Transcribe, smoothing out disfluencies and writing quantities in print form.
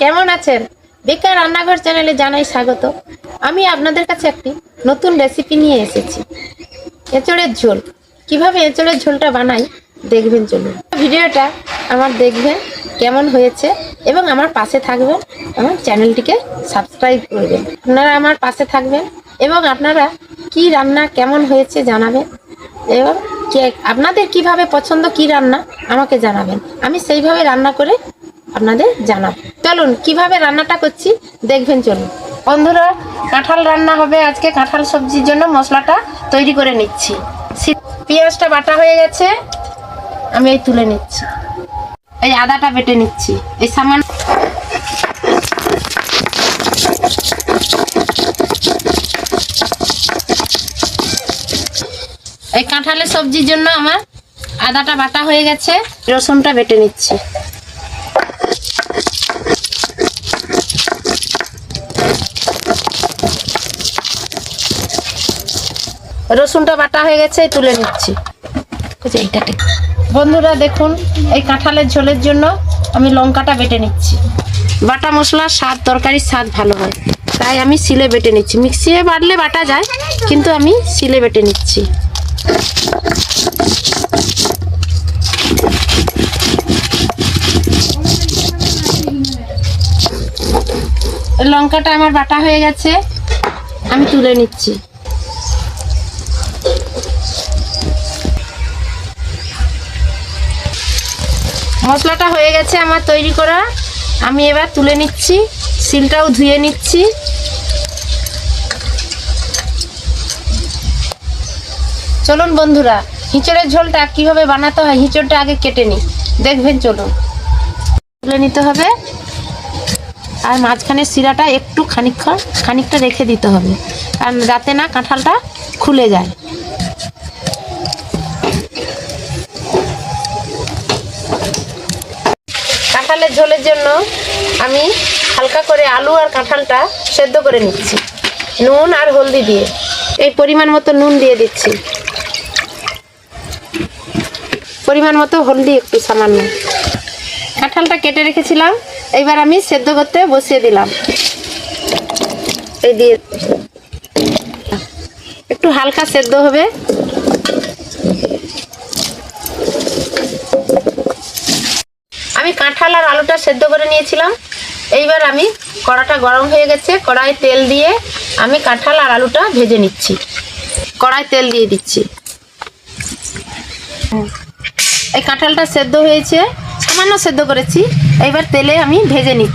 কেমন আছেন? বেকার রান্নাঘর চ্যানেলে জানাই স্বাগত। আমি আপনাদের কাছে একটি নতুন রেসিপি নিয়ে এসেছি, এঁচড়ের ঝোল। কিভাবে এঁচড়ের ঝোলটা বানাই দেখবেন, চলুন ভিডিওটা আমার দেখবেন কেমন হয়েছে এবং আমার পাশে থাকবেন, আমার চ্যানেলটিকে সাবস্ক্রাইব করবেন। আপনারা আমার পাশে থাকবেন এবং আপনারা কি রান্না কেমন হয়েছে জানাবেন এবং আপনাদের কিভাবে পছন্দ কি রান্না আমাকে জানাবেন, আমি সেইভাবে রান্না করে আপনাদের জানাবো। চলুন কিভাবে রান্নাটা করছি দেখবেন, চলুন বন্ধুরা। কাঁঠাল রান্না হবে আজকে। কাঁঠাল সবজির জন্য মশলাটা তৈরি করে নিচ্ছি। পেঁয়াজটা বাটা হয়ে গেছে, আমি এই তুলে নিচ্ছি। এই আদাটা বেটে নিচ্ছি। এই সামান্য এই কাঁঠালের সবজির জন্য আমার আদাটা বাটা হয়ে গেছে। রসুনটা বেটে নিচ্ছি। রসুনটা বাটা হয়ে গেছে, তুলে নিচ্ছি। এইটাকে বন্ধুরা দেখুন, এই কাঁঠালের ঝোলের জন্য আমি লঙ্কাটা বেটে নিচ্ছি। বাটা মশলার স্বাদ, তরকারির স্বাদ ভালো হয়, তাই আমি শিলে বেটে নিচ্ছি। মিক্সিতে বাটলে বাটা যায়, কিন্তু আমি শিলে বেটে নিচ্ছি। লঙ্কাটা আমার বাটা হয়ে গেছে, আমি তুলে নিচ্ছি। মশলাটা হয়ে গেছে আমার তৈরি করা, আমি এবার তুলে নিচ্ছি। শিলটাও ধুয়ে নিচ্ছি। চলুন বন্ধুরা, হিঁচড়ের ঝোলটা কিভাবে বানাতে হয়, হিঁচড়টা আগে কেটে নিই দেখবেন। চলুন, তুলে নিতে হবে আর মাঝখানে শিরাটা একটু খানিকটা রেখে দিতে হবে, কারণ যাতে না কাঁঠালটা খুলে যায়। কাঁঠালের ঝোলের জন্য আমি হালকা করে আলু আর কাঁঠালটা সেদ্ধ করে নিচ্ছি, নুন আর হলদি দিয়ে। এই পরিমাণ মতো নুন দিয়ে দিচ্ছি, পরিমাণ মতো হলদি একটু সামান্য। কাঁঠালটা কেটে রেখেছিলাম, এইবার আমি সেদ্ধ করতে বসিয়ে দিলাম। এই দিয়ে একটু হালকা সেদ্ধ হবে। আমি কাঁঠাল আর আলুটা সেদ্ধ করে নিয়েছিলাম। এইবার আমি কড়াটা গরম হয়ে গেছে, কড়াই তেল দিয়ে আমি কাঁঠাল আর আলুটা ভেজে নিচ্ছি। কড়াই তেল দিয়ে দিচ্ছি। এই কাঁঠালটা সেদ্ধ হয়েছে, সামান্য সেদ্ধ করেছি, এইবার তেলে আমি ভেজে নিচ্ছি।